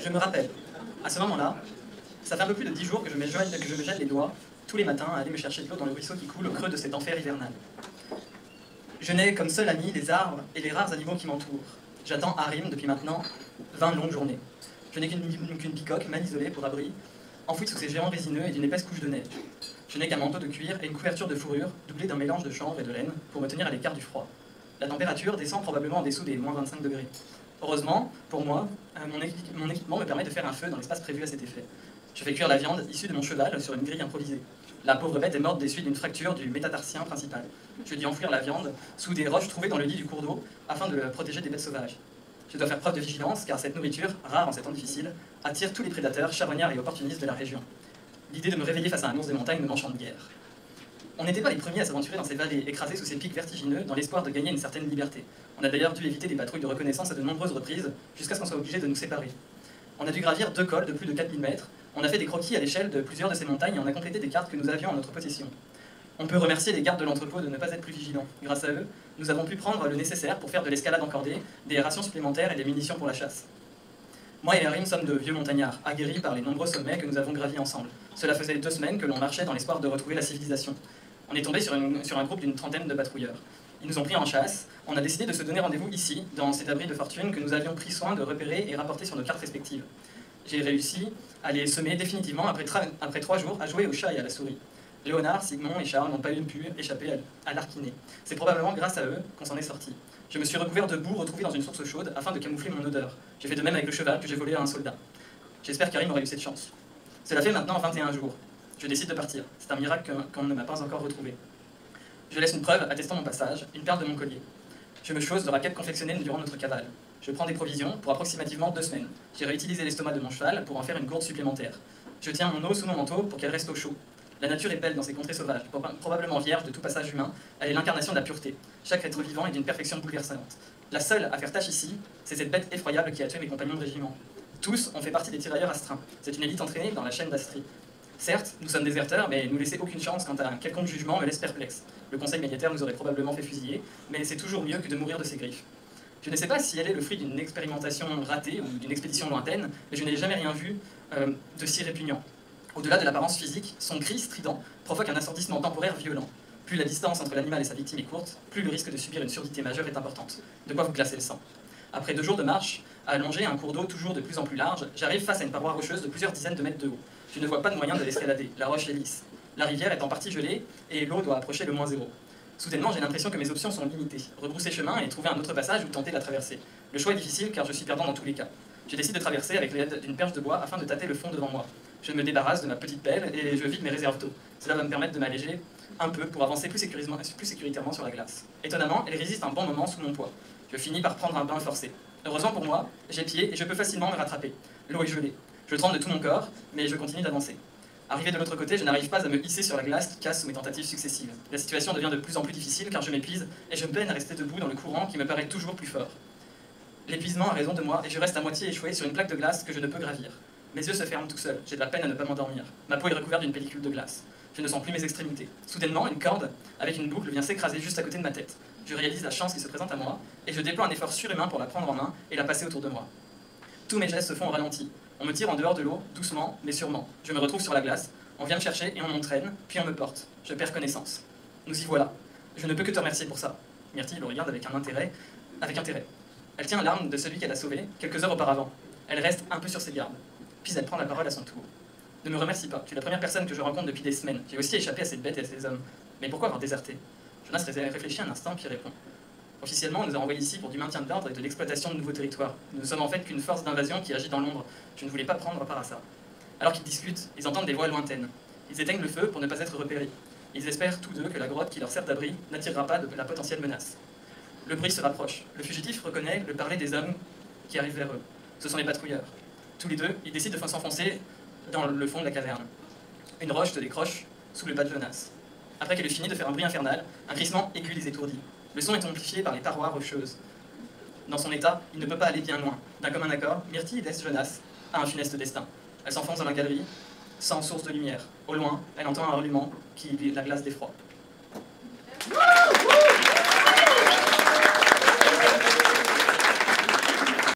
Je me rappelle, à ce moment-là, ça fait un peu plus de 10 jours que je me gèle les doigts tous les matins à aller me chercher de l'eau dans le ruisseau qui coule au creux de cet enfer hivernal. Je n'ai comme seul ami les arbres et les rares animaux qui m'entourent. J'attends Harim depuis maintenant 20 longues journées. Je n'ai qu'une bicoque mal isolée pour abri, enfouie sous ses géants résineux et d'une épaisse couche de neige. Je n'ai qu'un manteau de cuir et une couverture de fourrure, doublée d'un mélange de chanvre et de laine, pour me tenir à l'écart du froid. La température descend probablement en dessous des moins 25 degrés. Heureusement, pour moi, mon équipement me permet de faire un feu dans l'espace prévu à cet effet. Je fais cuire la viande issue de mon cheval sur une grille improvisée. La pauvre bête est morte des suites d'une fracture du métatarsien principal. Je dis enfouir la viande sous des roches trouvées dans le lit du cours d'eau afin de le protéger des bêtes sauvages. Je dois faire preuve de vigilance car cette nourriture, rare en ces temps difficiles, attire tous les prédateurs, charognards et opportunistes de la région. L'idée de me réveiller face à un ours des montagnes ne m'enchante guère. On n'était pas les premiers à s'aventurer dans ces vallées, écrasées sous ces pics vertigineux, dans l'espoir de gagner une certaine liberté. On a d'ailleurs dû éviter des patrouilles de reconnaissance à de nombreuses reprises, jusqu'à ce qu'on soit obligé de nous séparer. On a dû gravir 2 cols de plus de 4000 mètres, on a fait des croquis à l'échelle de plusieurs de ces montagnes et on a complété des cartes que nous avions en notre possession. On peut remercier les gardes de l'entrepôt de ne pas être plus vigilants. Grâce à eux, nous avons pu prendre le nécessaire pour faire de l'escalade encordée, des rations supplémentaires et des munitions pour la chasse. Moi et Harim sommes de vieux montagnards, aguerris par les nombreux sommets que nous avons gravis ensemble. Cela faisait 2 semaines que l'on marchait dans l'espoir de retrouver la civilisation. On est tombé sur un groupe d'une trentaine de patrouilleurs. Ils nous ont pris en chasse, on a décidé de se donner rendez-vous ici, dans cet abri de fortune que nous avions pris soin de repérer et rapporter sur nos cartes respectives. J'ai réussi à les semer définitivement après 3 jours à jouer au chat et à la souris. Léonard, Sigmond et Charles n'ont pas pu échapper à l'arquiné. C'est probablement grâce à eux qu'on s'en est sorti. Je me suis recouvert de boue retrouvée dans une source chaude afin de camoufler mon odeur. J'ai fait de même avec le cheval que j'ai volé à un soldat. J'espère qu'Harim aura eu cette chance. Cela fait maintenant 21 jours. Je décide de partir. C'est un miracle qu'on ne m'a pas encore retrouvé. Je laisse une preuve attestant mon passage, une perle de mon collier. Je me chausse de raquettes confectionnées durant notre cavale. Je prends des provisions pour approximativement 2 semaines. J'ai réutilisé l'estomac de mon cheval pour en faire une gourde supplémentaire. Je tiens mon eau sous mon manteau pour qu'elle reste au chaud. La nature est belle dans ces contrées sauvages, probablement vierge de tout passage humain. Elle est l'incarnation de la pureté. Chaque être vivant est d'une perfection bouleversante. La seule à faire tâche ici, c'est cette bête effroyable qui a tué mes compagnons de régiment. Tous ont fait partie des tirailleurs astreints. C'est une élite entraînée dans la chaîne d'Astri. Certes, nous sommes déserteurs, mais nous laisser aucune chance quant à un quelconque jugement me laisse perplexe. Le conseil militaire nous aurait probablement fait fusiller, mais c'est toujours mieux que de mourir de ses griffes. Je ne sais pas si elle est le fruit d'une expérimentation ratée ou d'une expédition lointaine, mais je n'ai jamais rien vu de si répugnant. Au-delà de l'apparence physique, son cri strident provoque un assourdissement temporaire violent. Plus la distance entre l'animal et sa victime est courte, plus le risque de subir une surdité majeure est importante. De quoi vous glacer le sang. Après 2 jours de marche, à longer un cours d'eau toujours de plus en plus large, j'arrive face à une paroi rocheuse de plusieurs dizaines de mètres de haut. Je ne vois pas de moyen de l'escalader, la roche est lisse. La rivière est en partie gelée et l'eau doit approcher le -0. Soudainement, j'ai l'impression que mes options sont limitées. Rebrousser chemin et trouver un autre passage ou tenter de la traverser. Le choix est difficile car je suis perdant dans tous les cas. Je décide de traverser avec l'aide d'une perche de bois afin de tâter le fond devant moi. Je me débarrasse de ma petite pelle et je vide mes réserves d'eau. Cela va me permettre de m'alléger un peu pour avancer plus sécuritairement sur la glace. Étonnamment, elle résiste un bon moment sous mon poids. Je finis par prendre un bain forcé. Heureusement pour moi, j'ai pied et je peux facilement me rattraper. L'eau est gelée. Je tremble de tout mon corps, mais je continue d'avancer. Arrivé de l'autre côté, je n'arrive pas à me hisser sur la glace qui casse sous mes tentatives successives. La situation devient de plus en plus difficile car je m'épuise et je peine à rester debout dans le courant qui me paraît toujours plus fort. L'épuisement a raison de moi et je reste à moitié échoué sur une plaque de glace que je ne peux gravir. Mes yeux se ferment tout seuls, j'ai de la peine à ne pas m'endormir. Ma peau est recouverte d'une pellicule de glace. Je ne sens plus mes extrémités. Soudainement, une corde avec une boucle vient s'écraser juste à côté de ma tête. Je réalise la chance qui se présente à moi et je déploie un effort surhumain pour la prendre en main et la passer autour de moi. Tous mes gestes se font au ralenti. On me tire en dehors de l'eau, doucement, mais sûrement. Je me retrouve sur la glace. On vient me chercher et on m'entraîne, puis on me porte. Je perds connaissance. Nous y voilà. Je ne peux que te remercier pour ça. Myrtille le regarde avec intérêt. Elle tient l'arme de celui qu'elle a sauvé, quelques heures auparavant. Elle reste un peu sur ses gardes. Puis elle prend la parole à son tour. Ne me remercie pas, tu es la première personne que je rencontre depuis des semaines. J'ai aussi échappé à cette bête et à ces hommes. Mais pourquoi avoir déserté? Jonas réfléchit un instant, puis répond. Officiellement, on nous a envoyés ici pour du maintien de l'ordre et de l'exploitation de nouveaux territoires. Nous ne sommes en fait qu'une force d'invasion qui agit dans l'ombre. Je ne voulais pas prendre part à ça. Alors qu'ils discutent, ils entendent des voix lointaines. Ils éteignent le feu pour ne pas être repérés. Ils espèrent tous deux que la grotte qui leur sert d'abri n'attirera pas de la potentielle menace. Le bruit se rapproche. Le fugitif reconnaît le parler des hommes qui arrivent vers eux. Ce sont les patrouilleurs. Tous les deux, ils décident de s'enfoncer dans le fond de la caverne. Une roche se décroche sous le pas de Jonas. Après qu'elle eut fini de faire un bruit infernal, un crissement aigu les étourdit. Le son est amplifié par les parois rocheuses. Dans son état, il ne peut pas aller bien loin. D'un commun accord, Myrtille laisse Jonas à un funeste destin. Elle s'enfonce dans la galerie, sans source de lumière. Au loin, elle entend un hurlement qui la glace d'effroi.